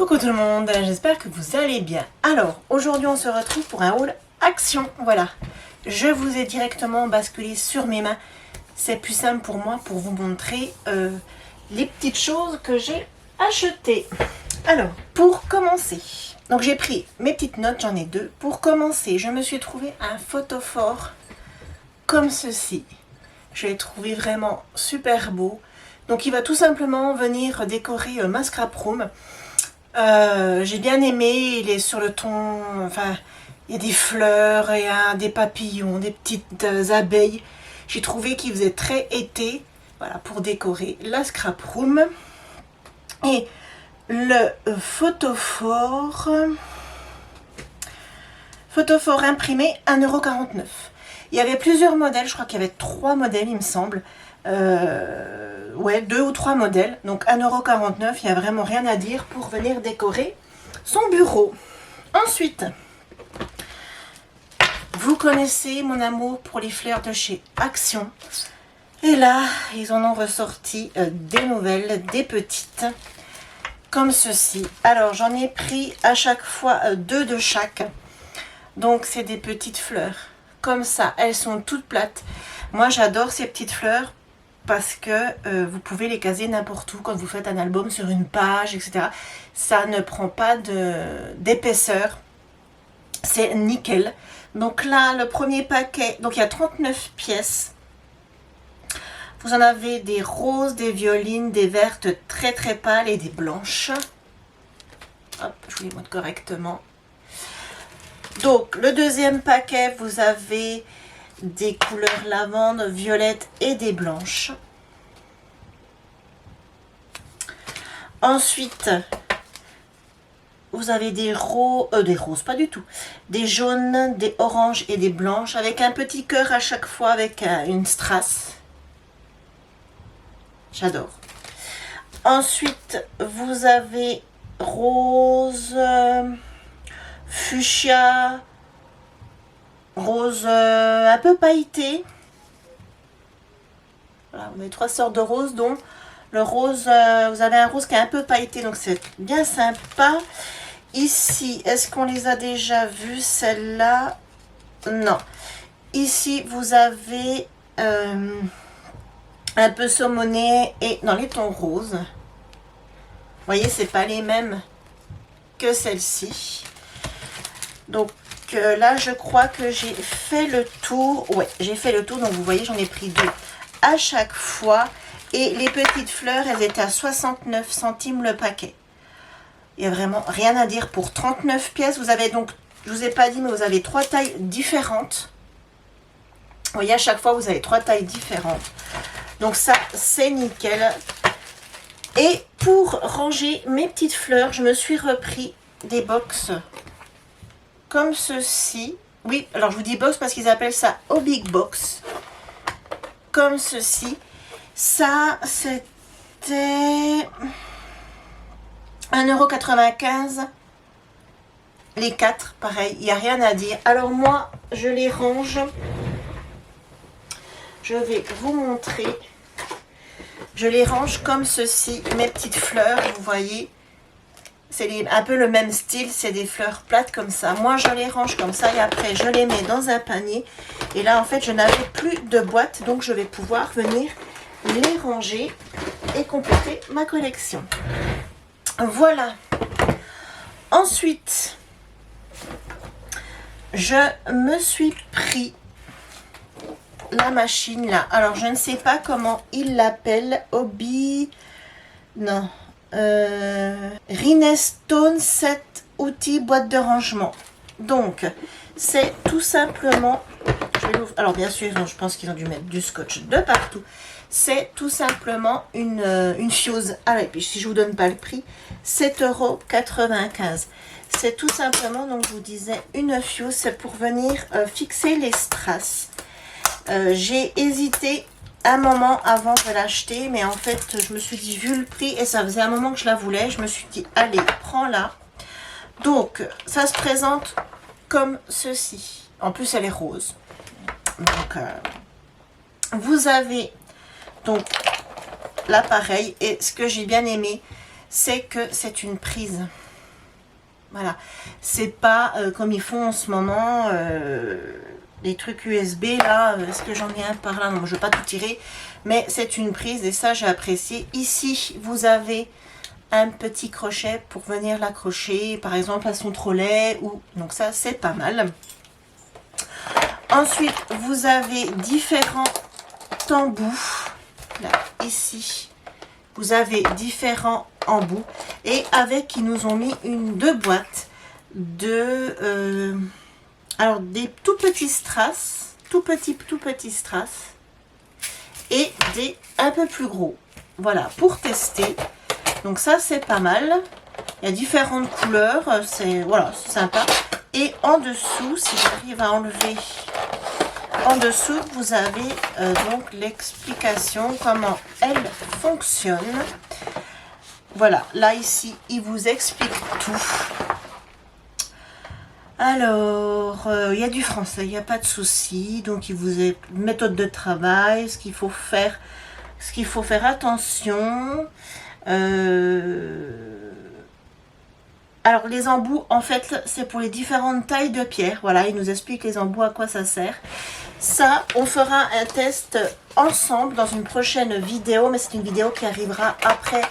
Coucou tout le monde, j'espère que vous allez bien. Alors, aujourd'hui on se retrouve pour un haul action, voilà. Je vous ai directement basculé sur mes mains. C'est plus simple pour moi pour vous montrer les petites choses que j'ai achetées. Alors, pour commencer, donc j'ai pris mes petites notes, j'en ai deux. Pour commencer, je me suis trouvé un photophore comme ceci. Je l'ai trouvé vraiment super beau. Donc il va tout simplement venir décorer ma scrap room. J'ai bien aimé, il est sur le ton, enfin, il y a des fleurs, il y a des papillons, des petites abeilles. J'ai trouvé qu'il faisait très été, voilà, pour décorer la scrap room. Et le photophore imprimé 1,49 €. Il y avait plusieurs modèles, je crois qu'il y avait 3 modèles il me semble. Ouais, 2 ou 3 modèles, donc 1,49 €, il n'y a vraiment rien à dire pour venir décorer son bureau. Ensuite, vous connaissez mon amour pour les fleurs de chez Action. Et là, ils en ont ressorti des nouvelles, des petites, comme ceci. Alors, j'en ai pris à chaque fois 2 de chaque. Donc, c'est des petites fleurs, comme ça. Elles sont toutes plates. Moi, j'adore ces petites fleurs parce que vous pouvez les caser n'importe où quand vous faites un album sur une page, etc. Ça ne prend pas d'épaisseur. C'est nickel. Donc là, le premier paquet, donc il y a 39 pièces. Vous en avez des roses, des violines, des vertes très très pâles et des blanches. Hop, je vous les montre correctement. Donc, le deuxième paquet, vous avez des couleurs lavande, violette et des blanches. Ensuite, vous avez des roses, pas du tout, des jaunes, des oranges et des blanches avec un petit cœur à chaque fois avec une strass. J'adore. Ensuite, vous avez rose, fuchsia, rose un peu pailleté. Voilà, on a 3 sortes de roses, dont le rose, vous avez un rose qui est un peu pailleté, donc c'est bien sympa. Ici, est-ce qu'on les a déjà vues, celle-là? Non. Ici, vous avez un peu saumoné et dans les tons roses. Vous voyez, c'est pas les mêmes que celle-ci. Donc, là, je crois que j'ai fait le tour. Ouais, j'ai fait le tour. Donc, vous voyez, j'en ai pris 2 à chaque fois. Et les petites fleurs, elles étaient à 69 centimes le paquet. Il n'y a vraiment rien à dire pour 39 pièces. Vous avez donc, je ne vous ai pas dit, mais vous avez 3 tailles différentes. Vous voyez, à chaque fois, vous avez 3 tailles différentes. Donc, ça, c'est nickel. Et pour ranger mes petites fleurs, je me suis repris des box comme ceci. Oui, alors je vous dis box parce qu'ils appellent ça au big box. Comme ceci. Ça, c'était 1,95 €. Les 4, pareil, il n'y a rien à dire. Alors moi, je les range. Je vais vous montrer. Je les range comme ceci. Mes petites fleurs, vous voyez. C'est un peu le même style, c'est des fleurs plates comme ça. Moi, je les range comme ça et après, je les mets dans un panier. Et là, en fait, je n'avais plus de boîte, donc je vais pouvoir venir les ranger et compléter ma collection. Voilà. Ensuite, je me suis pris la machine là. Alors, je ne sais pas comment il l'appelle. Hobby... Non. Rinestone 7 outils boîte de rangement. Donc, c'est tout simplement... Alors, bien sûr, je pense qu'ils ont dû mettre du scotch de partout. C'est tout simplement une fuse. Ah, et puis si je vous donne pas le prix, 7,95 €. C'est tout simplement, donc je vous disais, une fuse. C'est pour venir fixer les strass. J'ai hésité un moment avant de l'acheter, mais en fait, je me suis dit, vu le prix, et ça faisait un moment que je la voulais, je me suis dit, allez, prends-la. Donc, ça se présente comme ceci. En plus, elle est rose. Donc, vous avez donc l'appareil, et ce que j'ai bien aimé, c'est que c'est une prise. Voilà, c'est pas comme ils font en ce moment, les trucs USB là, est-ce que j'en ai un par là? Non, je ne vais pas tout tirer, mais c'est une prise et ça j'ai apprécié. Ici, vous avez un petit crochet pour venir l'accrocher, par exemple à son trolley, ou donc ça c'est pas mal. Ensuite, vous avez différents embouts, là, ici. Vous avez différents embouts et avec ils nous ont mis deux boîtes de alors des tout petits strass, tout petits strass et des un peu plus gros. Voilà, pour tester. Donc ça c'est pas mal. Il y a différentes couleurs, c'est voilà, c'est sympa. Et en dessous, si j'arrive à enlever, en dessous, vous avez donc l'explication comment elle fonctionne. Voilà, là ici, il vous explique tout. Alors, il y a du français, il n'y a pas de souci. Donc, il vous est méthode de travail, ce qu'il faut faire attention. Alors, les embouts, en fait, c'est pour les différentes tailles de pierre. Voilà, il nous explique les embouts, à quoi ça sert. Ça, on fera un test ensemble dans une prochaine vidéo, mais c'est une vidéo qui arrivera après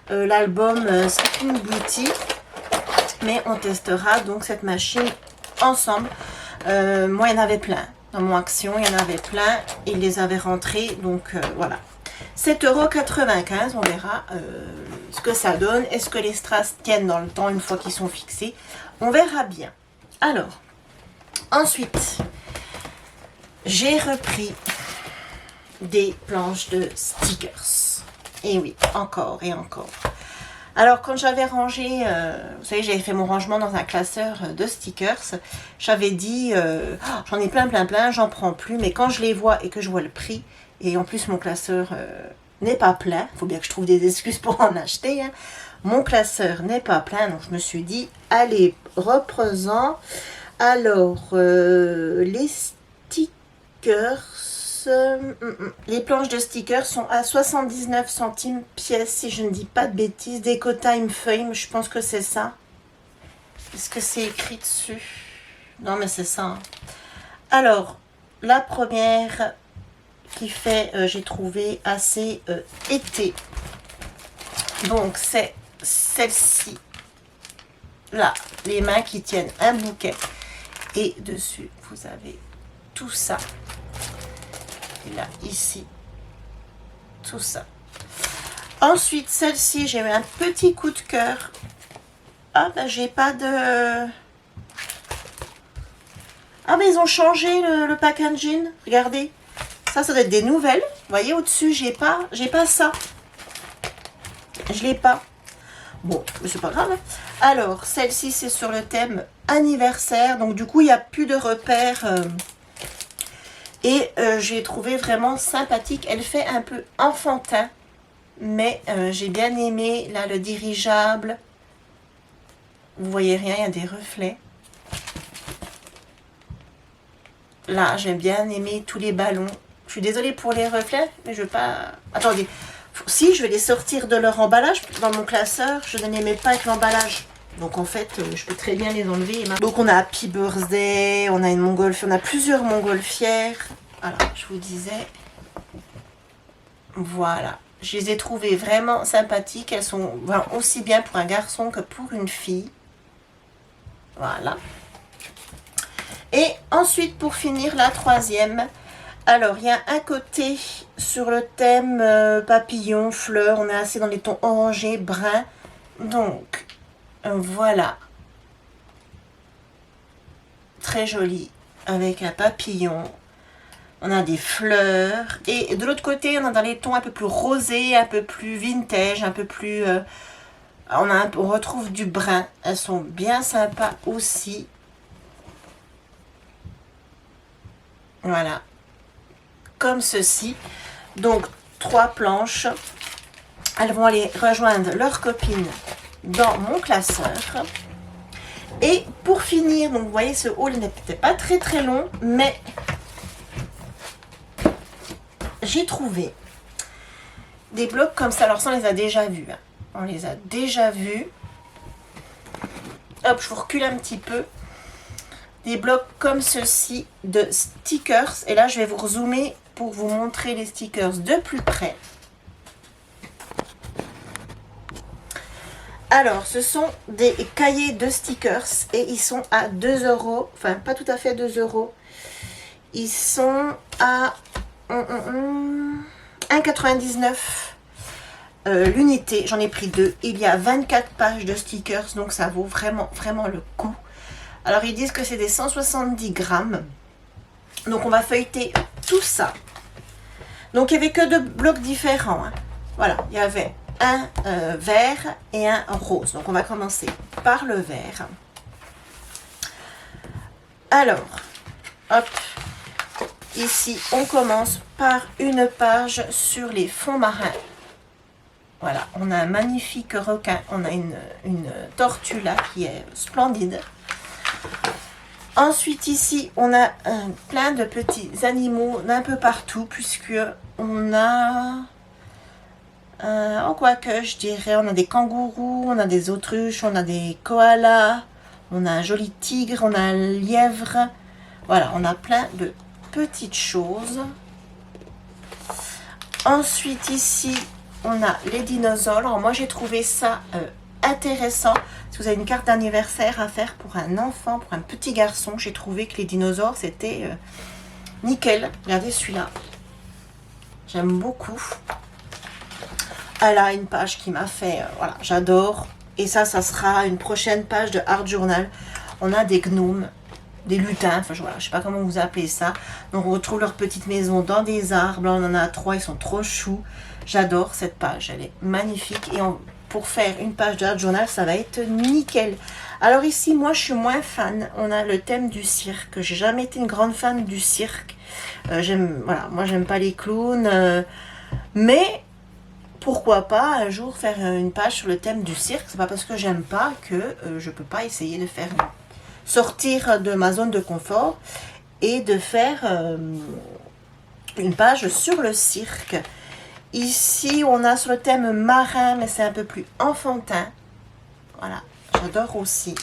l'album Sleeping Beauty. Mais on testera donc cette machine ensemble. Moi, il y en avait plein. Dans mon action, il y en avait plein. Il les avait rentrés, donc voilà. 7,95 €, on verra ce que ça donne. Est-ce que les strass tiennent dans le temps une fois qu'ils sont fixés? On verra bien. Alors, ensuite, j'ai repris des planches de stickers. Et oui, encore et encore. Alors, quand j'avais rangé, vous savez, j'avais fait mon rangement dans un classeur de stickers. J'avais dit, oh, j'en ai plein, j'en prends plus. Mais quand je les vois et que je vois le prix, et en plus mon classeur n'est pas plein, il faut bien que je trouve des excuses pour en acheter. Hein. Mon classeur n'est pas plein, donc je me suis dit, allez, reprenons. Alors, les stickers, les planches de stickers sont à 79 centimes pièce, si je ne dis pas de bêtises. Deco Time Fame, je pense que c'est ça. Est-ce que c'est écrit dessus? Non, mais c'est ça. Hein. Alors, la première qui fait, j'ai trouvé assez été. Donc, c'est celle-ci. Là, les mains qui tiennent un bouquet. Et dessus, vous avez tout ça. Et là, ici, tout ça. Ensuite, celle-ci, j'ai eu un petit coup de cœur. Ah, ben, j'ai pas de... Ah, mais ils ont changé le packaging. Regardez. Ça doit être des nouvelles. Vous voyez, au-dessus, j'ai pas ça. Je l'ai pas. Bon, mais c'est pas grave. Alors, celle-ci, c'est sur le thème anniversaire. Donc, du coup, il n'y a plus de repères... Et j'ai trouvé vraiment sympathique. Elle fait un peu enfantin. Mais j'ai bien aimé là le dirigeable. Vous voyez rien, il y a des reflets. Là, j'ai bien aimé tous les ballons. Je suis désolée pour les reflets, mais je veux pas... Attendez. Si, je vais les sortir de leur emballage. Dans mon classeur, je ne les mets pas avec l'emballage. Donc en fait, je peux très bien les enlever. Donc on a Happy Birthday, on a une montgolfière, on a plusieurs montgolfières. Alors, je vous disais, voilà. Je les ai trouvées vraiment sympathiques. Elles sont aussi bien pour un garçon que pour une fille. Voilà. Et ensuite, pour finir, la troisième. Alors, il y a un côté sur le thème papillon, fleurs. On est assez dans les tons orangés, bruns. Donc, voilà. Très joli. Avec un papillon. On a des fleurs. Et de l'autre côté, on est dans les tons un peu plus rosés, un peu plus vintage, un peu plus... on retrouve du brun. Elles sont bien sympas aussi. Voilà. Comme ceci. Donc, 3 planches. Elles vont aller rejoindre leurs copines dans mon classeur. Et pour finir, donc vous voyez, ce haul n'était pas très long, mais j'ai trouvé des blocs comme ça. Alors ça, on les a déjà vus. Hein. On les a déjà vus. hop, je vous recule un petit peu. Des blocs comme ceci de stickers. Et là, je vais vous rezoomer pour vous montrer les stickers de plus près. Alors, ce sont des cahiers de stickers et ils sont à 2 €. Enfin, pas tout à fait 2 €. Ils sont à 1,99 € l'unité. J'en ai pris 2. Il y a 24 pages de stickers, donc ça vaut vraiment, vraiment le coup. Alors, ils disent que c'est des 170 grammes. Donc, on va feuilleter tout ça. Donc, il n'y avait que 2 blocs différents. Hein. Voilà, il y avait un vert et un rose. Donc, on va commencer par le vert. Alors, hop, ici, on commence par une page sur les fonds marins. Voilà, on a un magnifique requin. On a une tortue là qui est splendide. Ensuite, ici, on a plein de petits animaux d'un peu partout, puisque on a... en quoi que je dirais, on a des kangourous, on a des autruches, on a des koalas, on a un joli tigre, on a un lièvre. Voilà, on a plein de petites choses. Ensuite, ici, on a les dinosaures. Alors, moi, j'ai trouvé ça intéressant. Si vous avez une carte d'anniversaire à faire pour un enfant, pour un petit garçon, j'ai trouvé que les dinosaures, c'était nickel. Regardez celui-là. J'aime beaucoup. Elle a une page qui m'a fait... voilà, j'adore. Et ça sera une prochaine page de Art Journal. On a des gnomes, des lutins, enfin voilà, je sais pas comment vous appelez ça. Donc on retrouve leur petite maison dans des arbres. Là, on en a 3, ils sont trop choux. J'adore cette page, elle est magnifique. Et pour faire une page de Art Journal, ça va être nickel. Alors ici, moi je suis moins fan. On a le thème du cirque. J'ai jamais été une grande fan du cirque. Voilà, moi j'aime pas les clowns. Mais... pourquoi pas un jour faire une page sur le thème du cirque. C'est pas parce que j'aime pas que je peux pas essayer de faire sortir de ma zone de confort et de faire une page sur le cirque. Ici, on a sur le thème marin, mais c'est un peu plus enfantin. Voilà, j'adore aussi.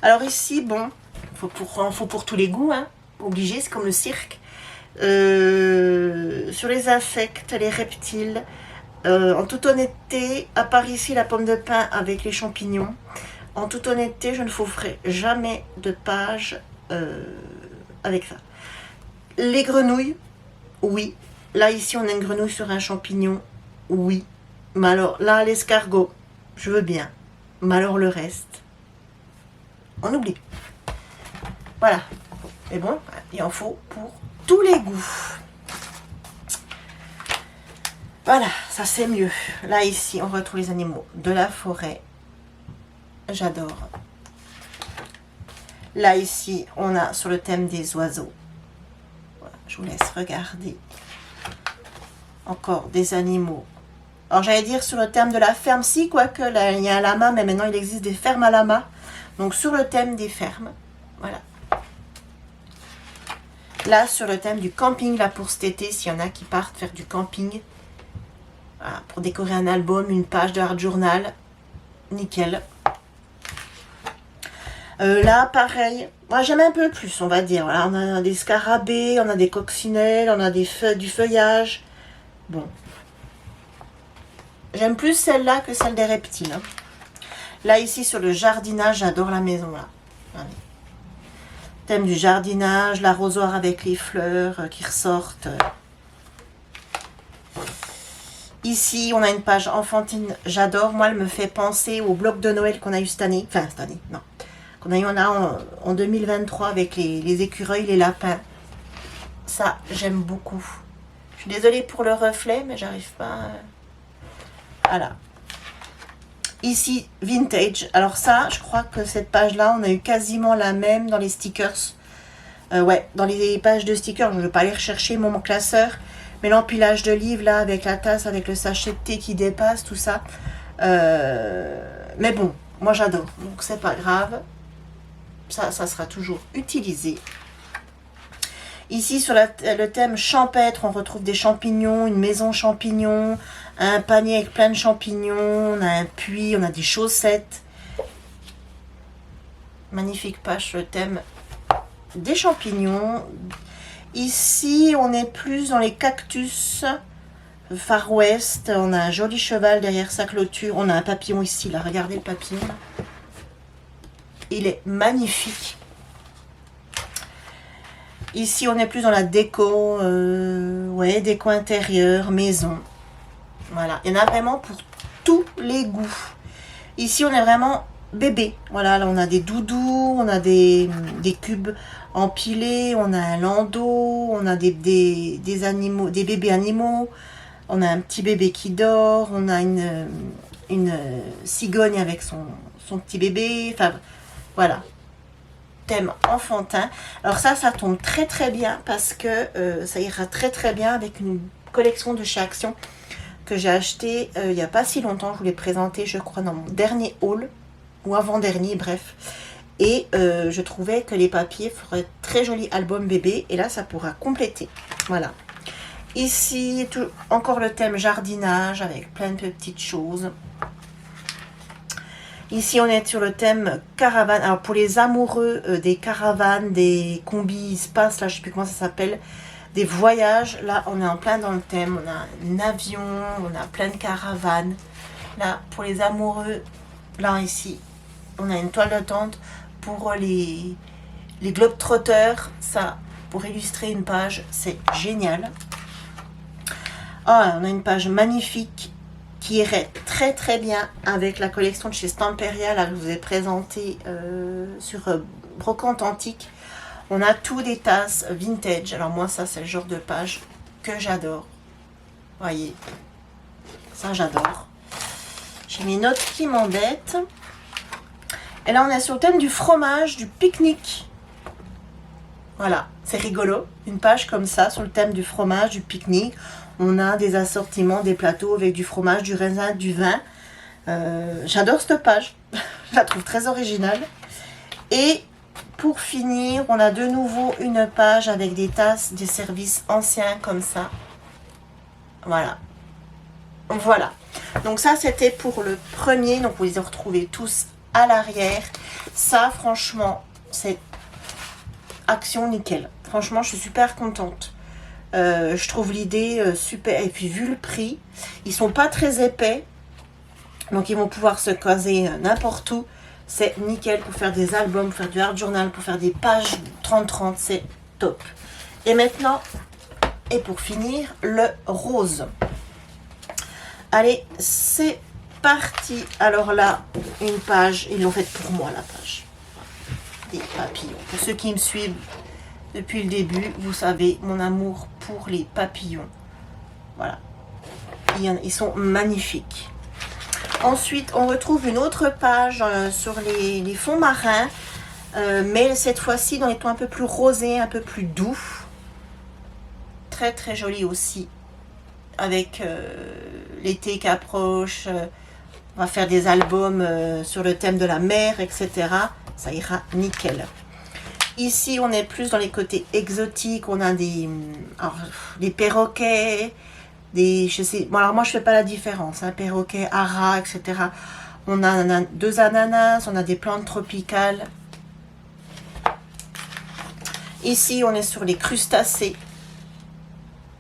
Alors ici, bon, faut pour tous les goûts, hein. Obligé, c'est comme le cirque. Sur les insectes, les reptiles. En toute honnêteté, à part ici la pomme de pin avec les champignons, en toute honnêteté, je ne vous ferai jamais de page avec ça. Les grenouilles, oui. Là, ici, on a une grenouille sur un champignon, oui. Mais alors, là, l'escargot, je veux bien. Mais alors, le reste, on oublie. Voilà. Mais bon, il en faut pour tous les goûts. Voilà, ça c'est mieux. Là, ici, on retrouve les animaux de la forêt. J'adore. Là, ici, on a sur le thème des oiseaux. Voilà, je vous laisse regarder. Encore des animaux. Alors, j'allais dire sur le thème de la ferme, si, quoique là, il y a un lama, mais maintenant, il existe des fermes à lama. Donc, sur le thème des fermes. Voilà. Là, sur le thème du camping, là, pour cet été, s'il y en a qui partent faire du camping. Voilà, pour décorer un album, une page de Art Journal. Nickel. Là, pareil. Moi, j'aime un peu plus, on va dire. Voilà, on a des scarabées, on a des coccinelles, on a du feuillage. Bon. J'aime plus celle-là que celle des reptiles. Hein. Là, ici, sur le jardinage, j'adore la maison, là. Allez. Thème du jardinage, l'arrosoir avec les fleurs qui ressortent. Ici, on a une page enfantine, j'adore. Moi, elle me fait penser au bloc de Noël qu'on a eu cette année. Enfin, cette année, non. Qu'on a eu en 2023 avec les écureuils, les lapins. Ça, j'aime beaucoup. Je suis désolée pour le reflet, mais j'arrive pas... Voilà. Ici, vintage. Alors ça, je crois que cette page-là, on a eu quasiment la même dans les stickers. Ouais, dans les pages de stickers, je ne vais pas aller rechercher mon classeur. Mais l'empilage de livres, là, avec la tasse, avec le sachet de thé qui dépasse, tout ça. Mais bon, moi j'adore. Donc c'est pas grave. Ça sera toujours utilisé. Ici, sur le thème champêtre, on retrouve des champignons, une maison champignon, un panier avec plein de champignons, on a un puits, on a des chaussettes. Magnifique page sur le thème des champignons. Ici, on est plus dans les cactus Far West. On a un joli cheval derrière sa clôture. On a un papillon ici, là. Regardez le papillon. Il est magnifique. Ici, on est plus dans la déco, ouais, déco intérieure, maison. Voilà, il y en a vraiment pour tous les goûts. Ici, on est vraiment bébé. Voilà, là, on a des doudous, on a des cubes empilés, on a un landau, on a des animaux, des bébés animaux, on a un petit bébé qui dort, on a une cigogne avec son petit bébé. Enfin, voilà. Thème enfantin. Alors ça tombe très très bien parce que ça ira très très bien avec une collection de chez Action que j'ai acheté il n'y a pas si longtemps. Je vous l'ai présenté, je crois, dans mon dernier haul ou avant-dernier, bref. Et je trouvais que les papiers feraient très joli album bébé et là ça pourra compléter. Voilà. Ici, encore le thème jardinage avec plein de petites choses. Ici, on est sur le thème caravane. Alors, pour les amoureux des caravanes, des combis espace, là, je ne sais plus comment ça s'appelle, des voyages, là, on est en plein dans le thème. On a un avion, on a plein de caravanes. Là, pour les amoureux, là, ici, on a une toile de tente pour les globetrotters. Ça, pour illustrer une page, c'est génial. Ah, on a une page magnifique qui irait très très bien avec la collection de chez Stamperia là, que je vous ai présentée sur Brocante Antique. On a tout des tasses vintage. Alors moi ça c'est le genre de page que j'adore. Voyez, ça j'adore. J'ai mes notes qui m'embêtent. Et là on est sur le thème du fromage, du pique-nique. Voilà, c'est rigolo. Une page comme ça sur le thème du fromage, du pique-nique. On a des assortiments, des plateaux avec du fromage, du raisin, du vin. J'adore cette page. Je la trouve très originale. Et pour finir, on a de nouveau une page avec des tasses, des services anciens comme ça. Voilà. Voilà. Donc ça, c'était pour le premier. Donc vous les retrouvez tous à l'arrière. Ça, franchement, c'est Action nickel. Franchement, je suis super contente. Je trouve l'idée super. Et puis vu le prix, ils sont pas très épais. Donc ils vont pouvoir se caser n'importe où. C'est nickel pour faire des albums, pour faire du art journal, pour faire des pages 30-30. C'est top. Et maintenant, et pour finir, le rose. Allez, c'est parti. Alors là, une page. Ils l'ont faite pour moi, la page. Des papillons. Pour ceux qui me suivent depuis le début, vous savez mon amour pour les papillons. Voilà. Ils sont magnifiques. Ensuite, on retrouve une autre page sur les fonds marins. Mais cette fois-ci dans les tons un peu plus rosés, un peu plus doux. Très très joli aussi. Avec l'été qui approche. On va faire des albums sur le thème de la mer, etc. Ça ira nickel. Ici, on est plus dans les côtés exotiques. On a des perroquets, je sais. Bon, alors moi, je fais pas la différence. Hein, perroquets, haras, etc. On a deux ananas. On a des plantes tropicales. Ici, on est sur les crustacés.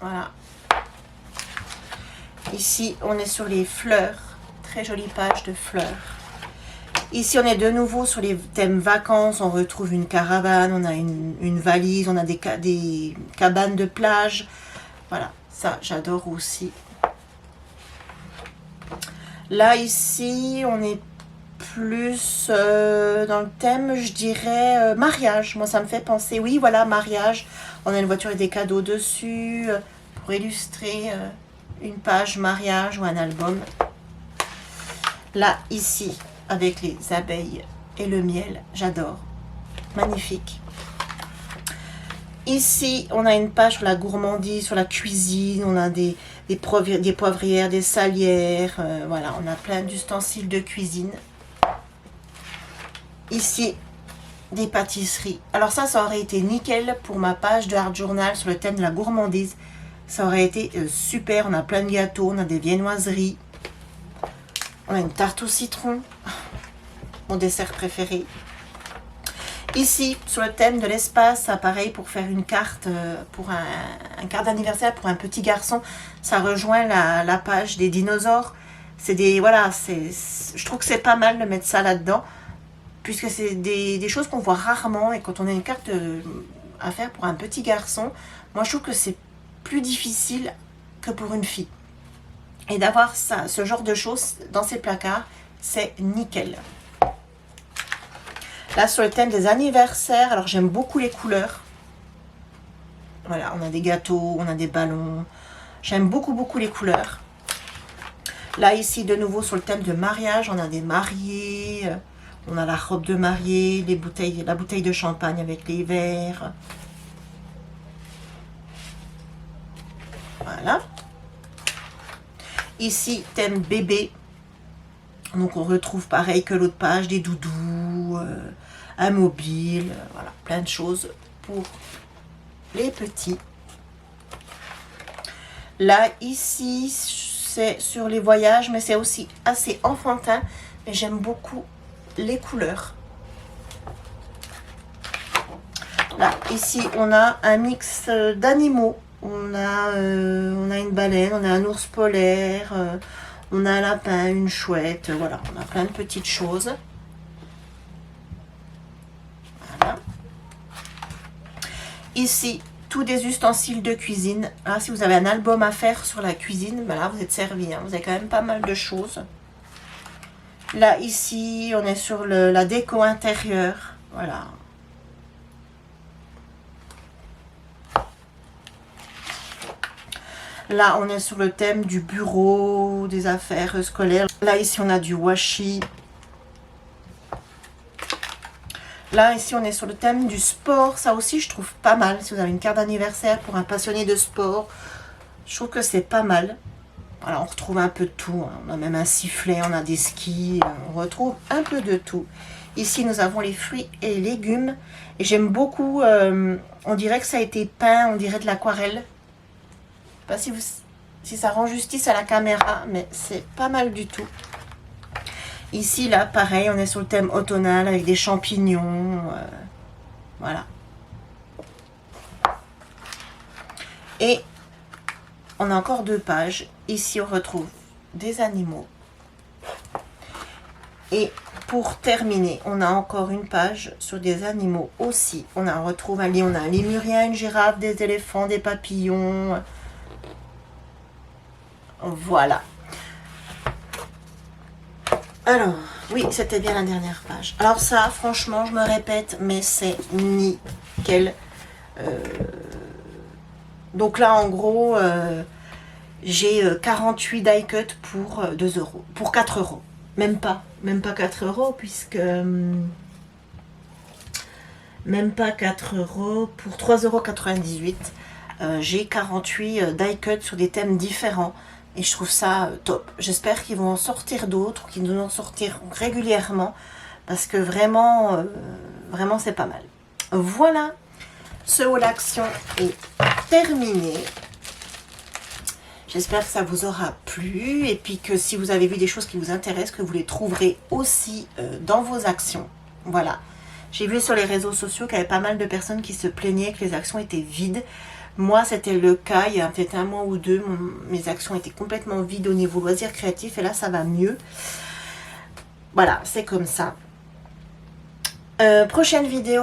Voilà. Ici, on est sur les fleurs. Très jolie page de fleurs. Ici, on est de nouveau sur les thèmes vacances. On retrouve une caravane, on a une valise, on a des cabanes de plage. Voilà, ça, j'adore aussi. Là, ici, on est plus dans le thème, je dirais, mariage. Moi, ça me fait penser, oui, voilà, mariage. On a une voiture et des cadeaux dessus pour illustrer une page mariage ou un album. Là, ici, avec les abeilles et le miel, j'adore. Magnifique. Ici, on a une page sur la gourmandise, sur la cuisine. On a des poivrières, des salières. Voilà, on a plein d'ustensiles de cuisine. Ici, des pâtisseries. Alors ça aurait été nickel pour ma page de art journal sur le thème de la gourmandise. Ça aurait été super. On a plein de gâteaux, on a des viennoiseries. On a une tarte au citron, mon dessert préféré. Ici, sur le thème de l'espace, ça pareil pour faire une carte, pour un carte d'anniversaire pour un petit garçon. Ça rejoint la page des dinosaures. C'est des, voilà, je trouve que c'est pas mal de mettre ça là-dedans, puisque c'est des choses qu'on voit rarement. Et quand on a une carte à faire pour un petit garçon, moi je trouve que c'est plus difficile que pour une fille. Et d'avoir ça, ce genre de choses dans ses placards, c'est nickel. Là, sur le thème des anniversaires, alors j'aime beaucoup les couleurs. Voilà, on a des gâteaux, on a des ballons. J'aime beaucoup les couleurs. Là, ici, de nouveau, sur le thème de mariage, on a des mariés. On a la robe de mariée, les bouteilles, la bouteille de champagne avec les verres. Voilà. Ici, thème bébé. Donc, on retrouve pareil que l'autre page, des doudous, un mobile, voilà, plein de choses pour les petits. Là, ici, c'est sur les voyages, mais c'est aussi assez enfantin. Mais j'aime beaucoup les couleurs. Là, ici, on a un mix d'animaux. On a une baleine, on a un ours polaire, on a un lapin, une chouette. Voilà, on a plein de petites choses. Voilà. Ici, tous des ustensiles de cuisine. Là, si vous avez un album à faire sur la cuisine, ben là, vous êtes servi. Hein. Vous avez quand même pas mal de choses. Là, ici, on est sur la déco intérieure. Voilà. Là, on est sur le thème du bureau, des affaires scolaires. Là, ici, on a du washi. Là, ici, on est sur le thème du sport. Ça aussi, je trouve pas mal. Si vous avez une carte d'anniversaire pour un passionné de sport, je trouve que c'est pas mal. Voilà, on retrouve un peu de tout. Hein. On a même un sifflet, on a des skis. On retrouve un peu de tout. Ici, nous avons les fruits et les légumes. Et j'aime beaucoup, on dirait que ça a été peint, on dirait de l'aquarelle. Je sais pas si ça rend justice à la caméra, mais c'est pas mal du tout. Ici, là, pareil, on est sur le thème automnal avec des champignons. Voilà. Et on a encore 2 pages. Ici, on retrouve des animaux. Et pour terminer, on a encore une page sur des animaux aussi. On retrouve un lion, on a un lémurien, une girafe, des éléphants, des papillons. Voilà. Alors, oui, c'était bien la dernière page. Alors ça, franchement, je me répète, mais c'est nickel. Donc là, en gros, j'ai 48 die cut pour 2 €. Pour 4 €. Même pas 4 €, puisque... même pas 4 € pour 3,98 €. J'ai 48 die cut sur des thèmes différents. Et je trouve ça top. J'espère qu'ils vont en sortir d'autres, qu'ils vont en sortir régulièrement. Parce que vraiment, vraiment c'est pas mal. Voilà, ce haul action est terminé. J'espère que ça vous aura plu. Et puis que si vous avez vu des choses qui vous intéressent, que vous les trouverez aussi dans vos actions. Voilà. J'ai vu sur les réseaux sociaux qu'il y avait pas mal de personnes qui se plaignaient que les actions étaient vides. Moi, c'était le cas, il y a peut-être 1 mois ou 2, mes actions étaient complètement vides au niveau loisirs créatifs et là, ça va mieux. Voilà, c'est comme ça. Prochaine vidéo,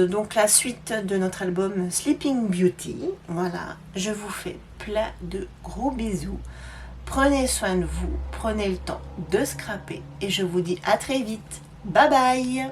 donc la suite de notre album Sleeping Beauty. Voilà, je vous fais plein de gros bisous. Prenez soin de vous, prenez le temps de scraper et je vous dis à très vite. Bye bye!